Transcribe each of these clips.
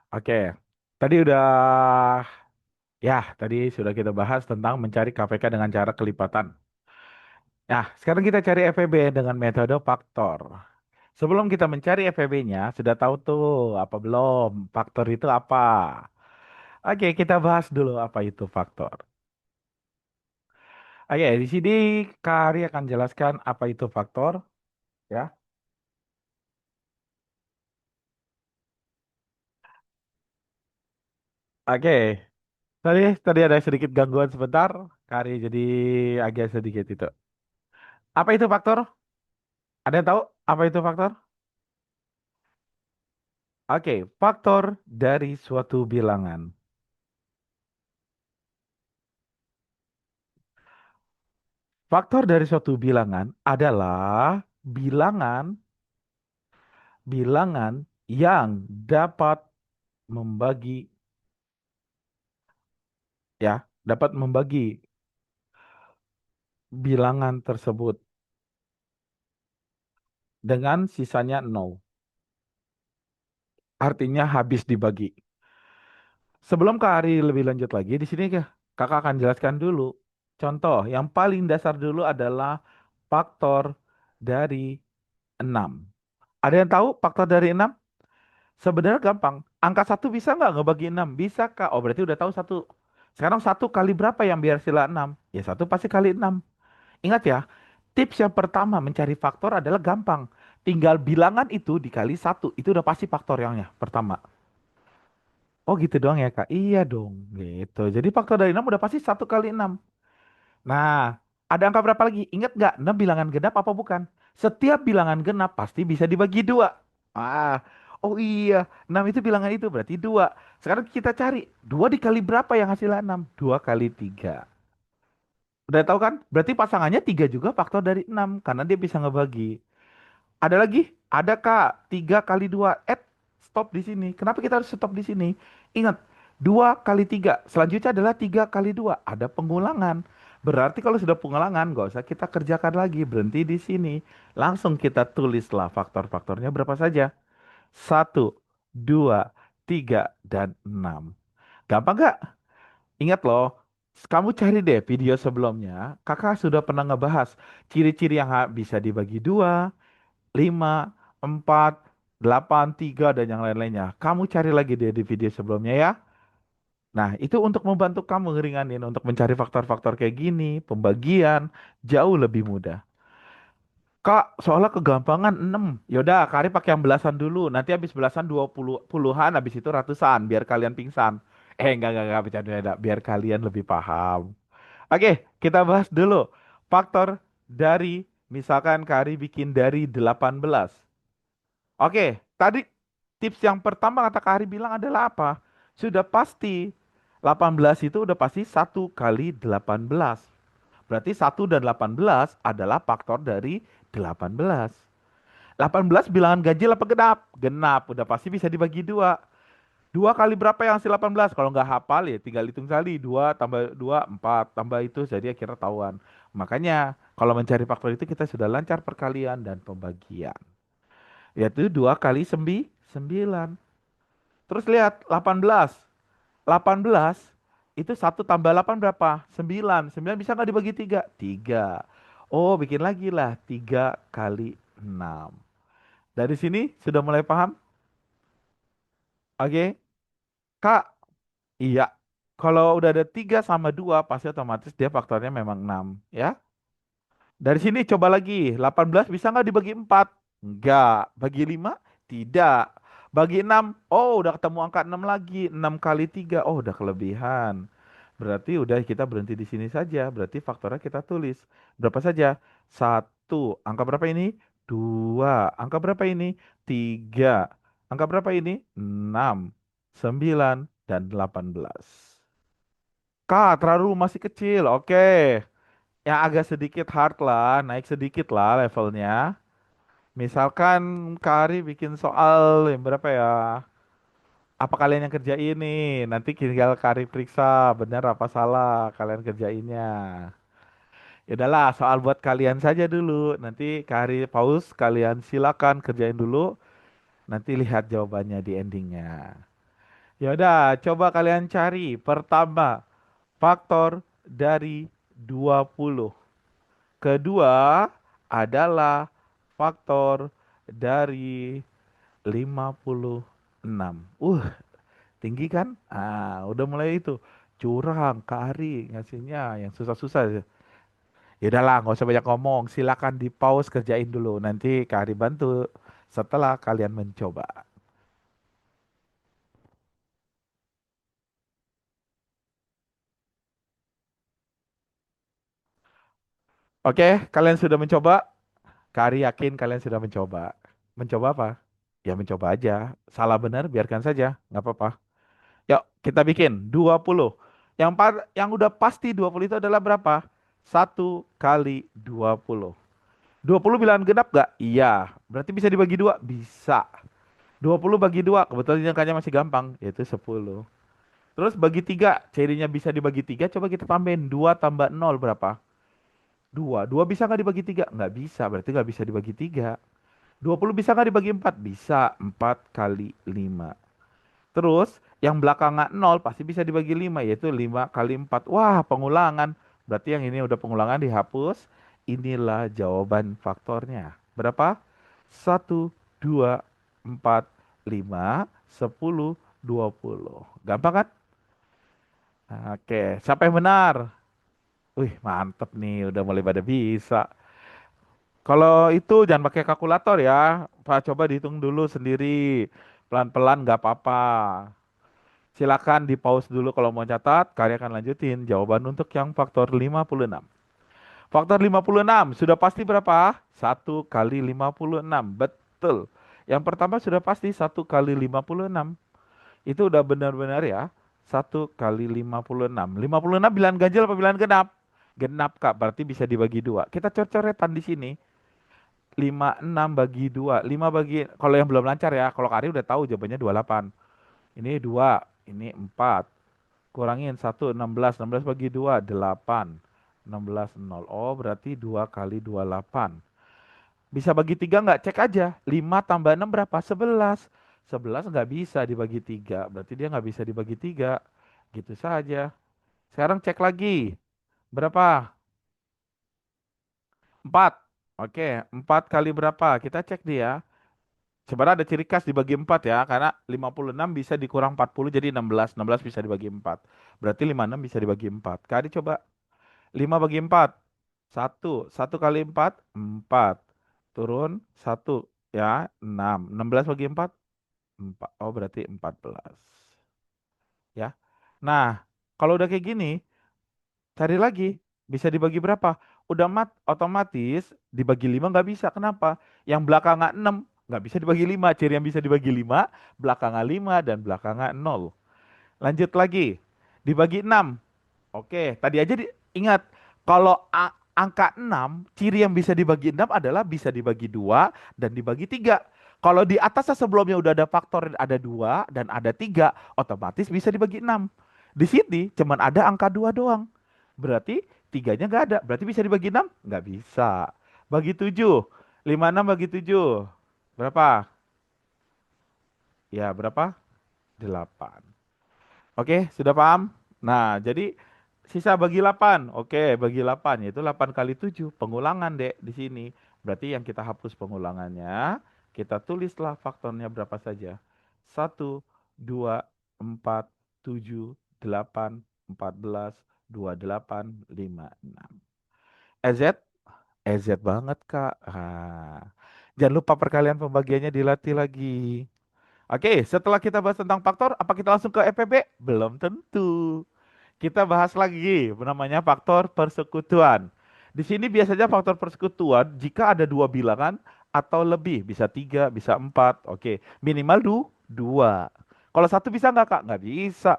Oke, tadi udah, ya, tadi sudah kita bahas tentang mencari KPK dengan cara kelipatan. Nah, sekarang kita cari FEB dengan metode faktor. Sebelum kita mencari FEB-nya, sudah tahu tuh apa belum? Faktor itu apa? Oke, kita bahas dulu apa itu faktor. Oke, di sini Kak akan jelaskan apa itu faktor, ya. Oke, tadi ada sedikit gangguan sebentar, Kak jadi agak sedikit itu. Apa itu faktor? Ada yang tahu apa itu faktor? Oke, faktor dari suatu bilangan. Faktor dari suatu bilangan adalah bilangan bilangan yang dapat membagi, ya, dapat membagi bilangan tersebut dengan sisanya nol. Artinya habis dibagi. Sebelum Kak Ari lebih lanjut lagi, di sini Kakak akan jelaskan dulu. Contoh, yang paling dasar dulu adalah faktor dari 6. Ada yang tahu faktor dari 6? Sebenarnya gampang. Angka satu bisa nggak ngebagi 6? Bisa, Kak. Oh, berarti udah tahu satu. Sekarang satu kali berapa yang biar sila 6? Ya satu pasti kali 6. Ingat ya, tips yang pertama mencari faktor adalah gampang. Tinggal bilangan itu dikali satu. Itu udah pasti faktorialnya pertama. Oh gitu doang ya, Kak? Iya dong. Gitu. Jadi faktor dari 6 udah pasti satu kali 6. Nah, ada angka berapa lagi? Ingat nggak? 6 bilangan genap apa bukan? Setiap bilangan genap pasti bisa dibagi dua. Ah, oh iya. 6 itu bilangan itu berarti dua. Sekarang kita cari. Dua dikali berapa yang hasilnya 6? Dua kali tiga. Udah tahu kan? Berarti pasangannya tiga juga faktor dari 6. Karena dia bisa ngebagi. Ada lagi? Ada Kak. Tiga kali dua. Stop di sini. Kenapa kita harus stop di sini? Ingat, dua kali tiga. Selanjutnya adalah tiga kali dua. Ada pengulangan. Berarti kalau sudah pengulangan, gak usah kita kerjakan lagi. Berhenti di sini. Langsung kita tulislah faktor-faktornya berapa saja. Satu, dua, tiga, dan enam. Gampang gak? Ingat loh, kamu cari deh video sebelumnya. Kakak sudah pernah ngebahas ciri-ciri yang bisa dibagi dua, 5, 4, 8, 3, dan yang lain-lainnya. Kamu cari lagi deh di video sebelumnya ya. Nah, itu untuk membantu kamu ngeringanin untuk mencari faktor-faktor kayak gini, pembagian jauh lebih mudah. Kak, soalnya kegampangan 6. Yaudah, Kari pakai yang belasan dulu. Nanti habis belasan 20 puluhan, habis itu ratusan biar kalian pingsan. Enggak, bercanda, biar kalian lebih paham. Oke, kita bahas dulu faktor dari misalkan Kari bikin dari 18. Oke, tadi tips yang pertama kata Kak Ari bilang adalah apa? Sudah pasti 18 itu udah pasti satu kali 18. Berarti satu dan 18 adalah faktor dari 18. 18 bilangan ganjil apa genap? Genap, udah pasti bisa dibagi dua. Dua kali berapa yang hasil 18? Kalau nggak hafal ya tinggal hitung kali. Dua tambah dua, 4. Tambah itu jadi akhirnya tahuan. Makanya kalau mencari faktor itu kita sudah lancar perkalian dan pembagian. Yaitu 2 kali 9. Terus lihat 18. 18 itu satu tambah 8 berapa? 9. 9 bisa nggak dibagi 3? 3. Oh, bikin lagi lah. 3 kali 6. Dari sini sudah mulai paham? Oke. Kak, iya. Kalau udah ada 3 sama 2 pasti otomatis dia faktornya memang 6. Ya. Dari sini coba lagi. 18 bisa nggak dibagi 4? Enggak. Bagi 5? Tidak. Bagi 6? Oh, udah ketemu angka 6 lagi. 6 kali 3. Oh, udah kelebihan. Berarti udah kita berhenti di sini saja. Berarti faktornya kita tulis. Berapa saja? Satu. Angka berapa ini? Dua. Angka berapa ini? Tiga. Angka berapa ini? 6, 9, dan 18. Kak, terlalu masih kecil. Oke. Yang agak sedikit hard lah, naik sedikit lah levelnya. Misalkan Kari bikin soal yang berapa ya? Apa kalian yang kerja ini? Nanti tinggal Kari periksa benar apa salah kalian kerjainnya. Ya udahlah, soal buat kalian saja dulu. Nanti Kari pause, kalian silakan kerjain dulu. Nanti lihat jawabannya di endingnya. Ya udah, coba kalian cari. Pertama, faktor dari 20. Kedua adalah faktor dari 56. Tinggi kan? Udah mulai itu. Curang, Kak Ari ngasihnya yang susah-susah. Ya udahlah, nggak usah banyak ngomong. Silakan di pause kerjain dulu. Nanti Kak Ari bantu setelah kalian mencoba. Oke, kalian sudah mencoba? Kak Ari yakin kalian sudah mencoba. Mencoba apa? Ya mencoba aja. Salah benar biarkan saja, nggak apa-apa. Yuk, kita bikin 20. Yang udah pasti 20 itu adalah berapa? 1 kali 20. 20 bilangan genap gak? Iya. Berarti bisa dibagi dua? Bisa. 20 bagi dua, kebetulan ini angkanya masih gampang, yaitu 10. Terus bagi 3, cirinya bisa dibagi 3, coba kita tambahin. 2 tambah 0 berapa? 2. 2 bisa nggak dibagi 3? Nggak bisa, berarti nggak bisa dibagi 3. 20 bisa nggak dibagi 4? Bisa. 4 kali 5. Terus yang belakangan 0 pasti bisa dibagi 5, yaitu 5 kali 4. Wah, pengulangan. Berarti yang ini udah pengulangan dihapus. Inilah jawaban faktornya. Berapa? 1, 2, 4, 5, 10, 20. Gampang kan? Oke, siapa yang benar? Wih, mantep nih, udah mulai pada bisa. Kalau itu jangan pakai kalkulator ya. Pak, coba dihitung dulu sendiri. Pelan-pelan nggak apa-apa. Silakan di pause dulu kalau mau catat. Kalian akan lanjutin jawaban untuk yang faktor 56. Faktor 56 sudah pasti berapa? 1 kali 56. Betul. Yang pertama sudah pasti 1 kali 56. Itu udah benar-benar ya. 1 kali 56. 56 bilangan ganjil apa bilangan genap? Genap Kak, berarti bisa dibagi dua. Kita coret-coretan di sini. 56 bagi 2. 5 bagi, kalau yang belum lancar ya. Kalau Kari udah tahu jawabannya 28. Ini 2, ini 4. Kurangin 1, 16. 16 bagi 2, 8. 16, 0. Oh, berarti 2 kali 28. Bisa bagi 3 nggak? Cek aja. 5 tambah 6 berapa? 11. 11 nggak bisa dibagi 3. Berarti dia nggak bisa dibagi 3. Gitu saja. Sekarang cek lagi. Berapa? 4. Oke, 4 kali berapa? Kita cek dia. Sebenarnya ada ciri khas dibagi 4 ya, karena 56 bisa dikurang 40 jadi 16. 16 bisa dibagi 4. Berarti 56 bisa dibagi 4. Kali coba 5 bagi 4. 1. 1 kali 4, 4. Turun 1 ya, 6. 16 bagi 4, 4. Oh, berarti 14. Ya. Nah, kalau udah kayak gini, cari lagi. Bisa dibagi berapa? Udah otomatis dibagi 5 nggak bisa. Kenapa? Yang belakangan 6 nggak bisa dibagi 5. Ciri yang bisa dibagi 5, belakangan 5 dan belakangan 0. Lanjut lagi. Dibagi 6. Oke, tadi aja ingat. Kalau angka 6, ciri yang bisa dibagi 6 adalah bisa dibagi 2 dan dibagi 3. Kalau di atasnya sebelumnya udah ada faktor ada 2 dan ada 3, otomatis bisa dibagi 6. Di sini cuman ada angka 2 doang. Berarti tiganya nggak ada. Berarti bisa dibagi 6? Nggak bisa. Bagi 7. 56 bagi 7. Berapa? Ya, berapa? 8. Oke, sudah paham? Nah, jadi sisa bagi 8. Oke, bagi 8 yaitu 8 kali 7. Pengulangan, Dek, di sini. Berarti yang kita hapus pengulangannya, kita tulislah faktornya berapa saja. 1, 2, 4, 7, 8, 14, 28, 56. EZ? EZ banget, Kak. Jangan lupa perkalian pembagiannya dilatih lagi. Oke, setelah kita bahas tentang faktor, apa kita langsung ke FPB? Belum tentu. Kita bahas lagi, namanya faktor persekutuan. Di sini biasanya faktor persekutuan jika ada dua bilangan atau lebih, bisa tiga, bisa empat. Oke, minimal dua. Kalau satu bisa nggak Kak? Nggak bisa.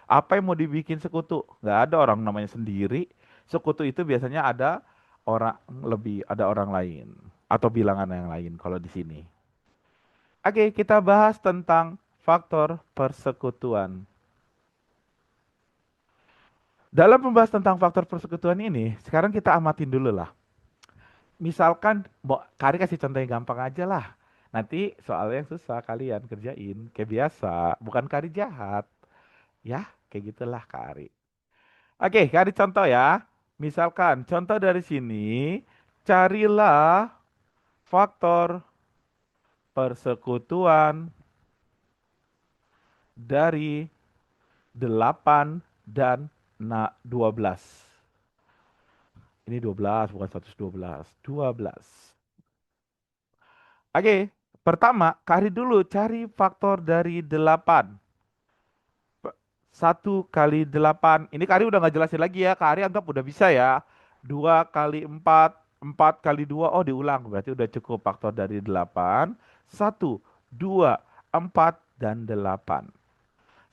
Apa yang mau dibikin sekutu? Nggak ada orang namanya sendiri. Sekutu itu biasanya ada orang lebih, ada orang lain atau bilangan yang lain kalau di sini. Oke, kita bahas tentang faktor persekutuan. Dalam membahas tentang faktor persekutuan ini, sekarang kita amatin dulu lah. Misalkan, Kari kasih contoh yang gampang aja lah. Nanti soalnya yang susah kalian kerjain. Kayak biasa, bukan Kari jahat. Ya, kayak gitulah Kak Ari. Oke, Kak Ari contoh ya. Misalkan contoh dari sini, carilah faktor persekutuan dari 8 dan 12. Ini 12 bukan 112. 12. Oke, pertama, Kak Ari dulu cari faktor dari 8. 1 kali 8. Ini Kak Ari udah nggak jelasin lagi ya. Kak Ari anggap udah bisa ya. 2 kali 4, 4 kali 2. Oh diulang. Berarti udah cukup faktor dari 8. 1, 2, 4, dan 8.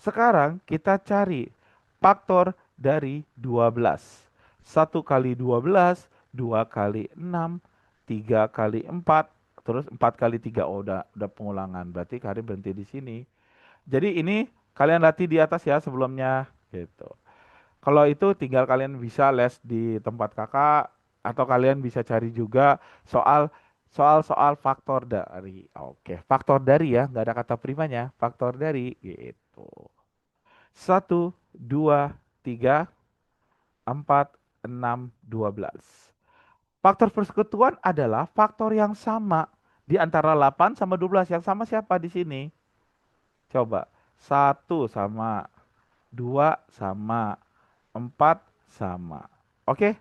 Sekarang kita cari faktor dari 12. 1 kali 12, 2 kali 6, 3 kali 4, terus 4 kali 3. Oh udah pengulangan. Berarti Kak Ari berhenti di sini. Jadi ini kalian latih di atas ya sebelumnya gitu. Kalau itu tinggal kalian bisa les di tempat kakak atau kalian bisa cari juga soal soal faktor dari. Oke, faktor dari ya, nggak ada kata primanya, faktor dari gitu. 1, 2, 3, 4, 6, 12. Faktor persekutuan adalah faktor yang sama di antara 8 sama 12. Yang sama siapa di sini? Coba. 1 sama, 2 sama, 4 sama. Oke?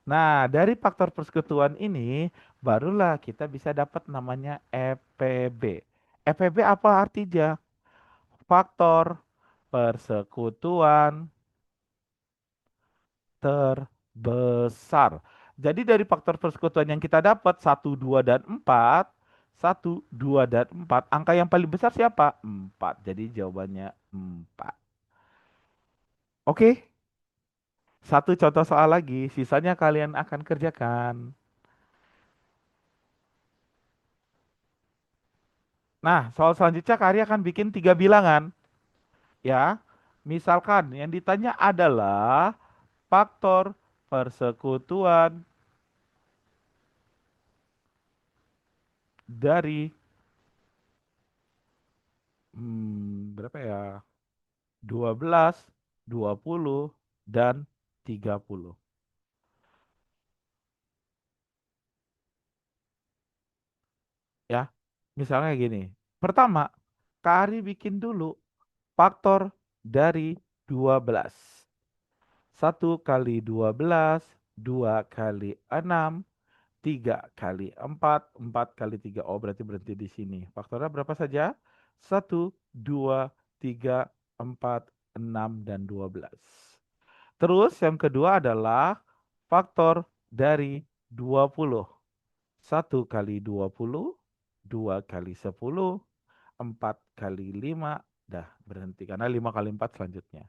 Nah, dari faktor persekutuan ini, barulah kita bisa dapat namanya EPB. EPB apa artinya? Faktor persekutuan terbesar. Jadi dari faktor persekutuan yang kita dapat, 1, 2, dan 4, 1, 2, dan 4, angka yang paling besar siapa? 4. Jadi jawabannya 4. Oke? Satu contoh soal lagi, sisanya kalian akan kerjakan. Nah, soal selanjutnya Kak akan bikin 3 bilangan, ya. Misalkan yang ditanya adalah faktor persekutuan dari berapa ya? 12, 20, dan 30. Ya, misalnya gini. Pertama, Kak bikin dulu faktor dari 12. 1 kali 12, 2 kali 6, 3 kali 4, 4 kali 3. Oh, berarti berhenti di sini. Faktornya berapa saja? 1, 2, 3, 4, 6, dan 12. Terus yang kedua adalah faktor dari 20. 1 kali 20, 2 kali 10, 4 kali 5. Dah berhenti karena 5 kali 4 selanjutnya.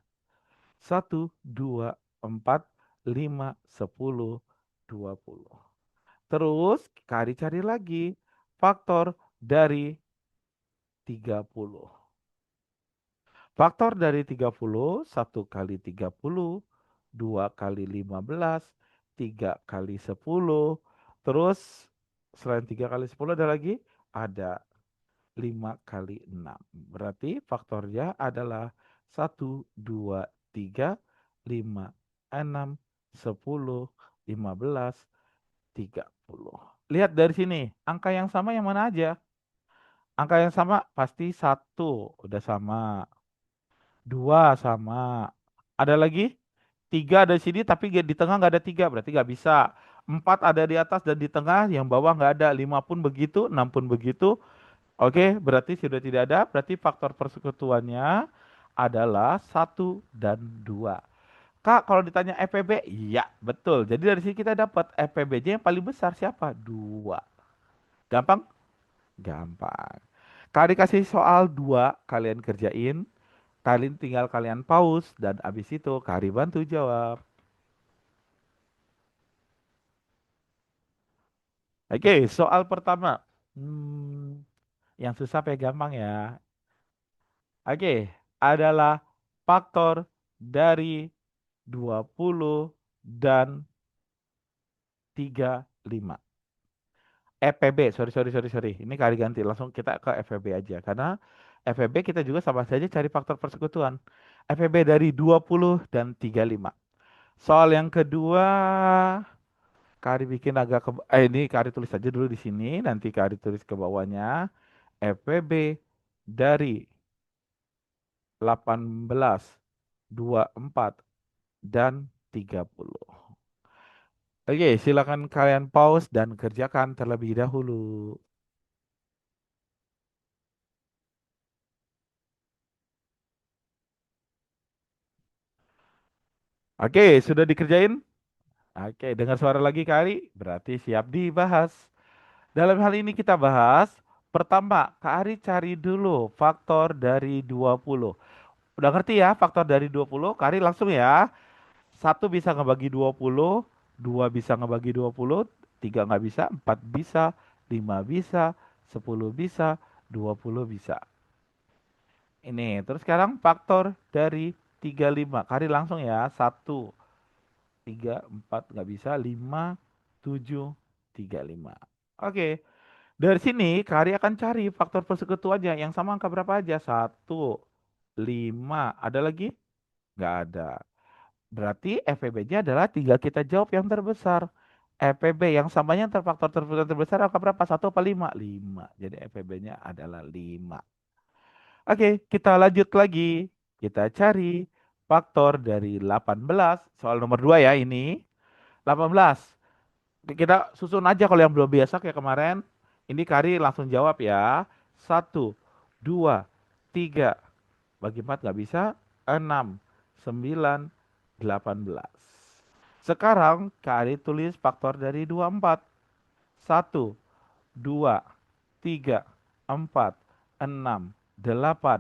1, 2, 4, 5, 10, 20. Terus cari-cari lagi faktor dari 30. Faktor dari 30, 1 kali 30, 2 kali 15, 3 kali 10. Terus selain 3 kali 10 ada lagi? Ada 5 kali 6. Berarti faktornya adalah 1, 2, 3, 5, 6, 10, 15, 30. Lihat dari sini, angka yang sama yang mana aja? Angka yang sama pasti 1, udah sama. 2 sama. Ada lagi? 3 ada di sini tapi di tengah nggak ada 3, berarti nggak bisa. 4 ada di atas dan di tengah, yang bawah nggak ada. 5 pun begitu, 6 pun begitu. Oke, berarti sudah tidak ada. Berarti faktor persekutuannya adalah 1 dan 2. Kak, kalau ditanya FPB, iya betul. Jadi dari sini kita dapat FPB-nya yang paling besar siapa? 2. Gampang? Gampang. Kak dikasih soal 2, kalian kerjain. Kalian tinggal kalian pause dan abis itu Kak bantu jawab. Oke, soal pertama. Hmm, yang susah apa yang gampang ya? Oke, adalah faktor dari 20 dan 35. FPB, sorry, sorry, sorry, sorry. Ini kali ganti, langsung kita ke FPB aja. Karena FEB kita juga sama saja cari faktor persekutuan. FEB dari 20 dan 35. Soal yang kedua, Kari bikin agak ke ini Kari tulis aja dulu di sini, nanti Kari tulis ke bawahnya. FEB dari 18, 24 dan 30. Oke, silakan kalian pause dan kerjakan terlebih dahulu. Oke, sudah dikerjain? Oke, dengar suara lagi Kari, berarti siap dibahas. Dalam hal ini kita bahas, pertama, Kak Ari cari dulu faktor dari 20. Udah ngerti ya faktor dari 20? Kak Ari langsung ya. Satu bisa ngebagi 20, dua bisa ngebagi 20, tiga nggak bisa, empat bisa, lima bisa, 10 bisa, 20 bisa. Ini, terus sekarang faktor dari 35. Kak Ari langsung ya. Satu, tiga, empat nggak bisa, lima, tujuh, tiga, lima. Oke. Dari sini, Kari akan cari faktor persekutuannya yang sama angka berapa aja? Satu, lima. Ada lagi? Nggak ada. Berarti FEB-nya adalah tinggal kita jawab yang terbesar. FEB yang samanya faktor terbesar angka berapa? Satu apa lima? Lima. Jadi FEB-nya adalah lima. Oke, kita lanjut lagi. Kita cari faktor dari 18. Soal nomor 2 ya ini. 18. Kita susun aja kalau yang belum biasa kayak kemarin. Ini Kari langsung jawab ya. Satu, dua, tiga. Bagi empat nggak bisa. Enam, sembilan, 18. Sekarang Kari tulis faktor dari 24. Satu, dua, tiga, empat, enam, delapan.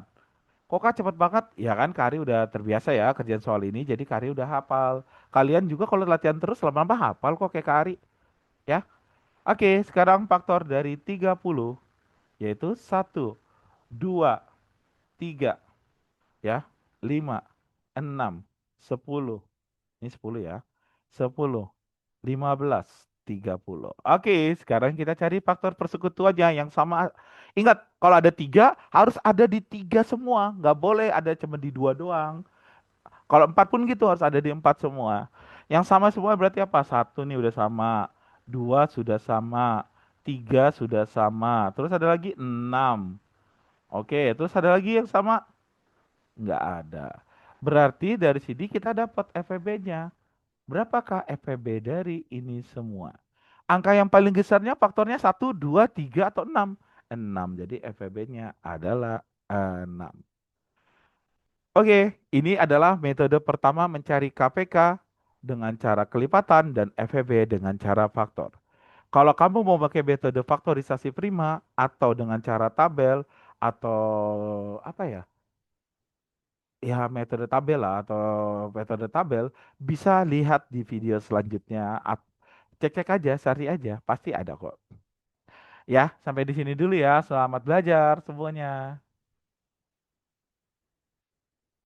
Kok Kak cepet banget? Ya kan Kari udah terbiasa ya kerjaan soal ini. Jadi Kari udah hafal. Kalian juga kalau latihan terus lama-lama hafal kok kayak Kari. Ya. Oke, sekarang faktor dari 30 yaitu satu, 2, 3, ya, 5, 6, 10. Ini 10 ya. 10, 15, 30. Oke, sekarang kita cari faktor persekutuannya yang sama. Ingat, kalau ada tiga, harus ada di tiga semua. Nggak boleh ada cuma di dua doang. Kalau empat pun gitu harus ada di empat semua. Yang sama semua berarti apa? Satu nih udah sama, dua sudah sama, tiga sudah sama. Terus ada lagi enam. Oke, terus ada lagi yang sama? Nggak ada. Berarti dari sini kita dapat FEB-nya. Berapakah FEB dari ini semua? Angka yang paling besarnya faktornya satu, 2, 3, atau 6? 6. Jadi FEB-nya adalah 6. Oke, ini adalah metode pertama mencari KPK dengan cara kelipatan dan FEB dengan cara faktor. Kalau kamu mau pakai metode faktorisasi prima atau dengan cara tabel atau apa ya? Ya metode tabel lah atau metode tabel bisa lihat di video selanjutnya. Cek-cek aja, cari aja, pasti ada kok. Ya, sampai di sini dulu ya. Selamat belajar semuanya.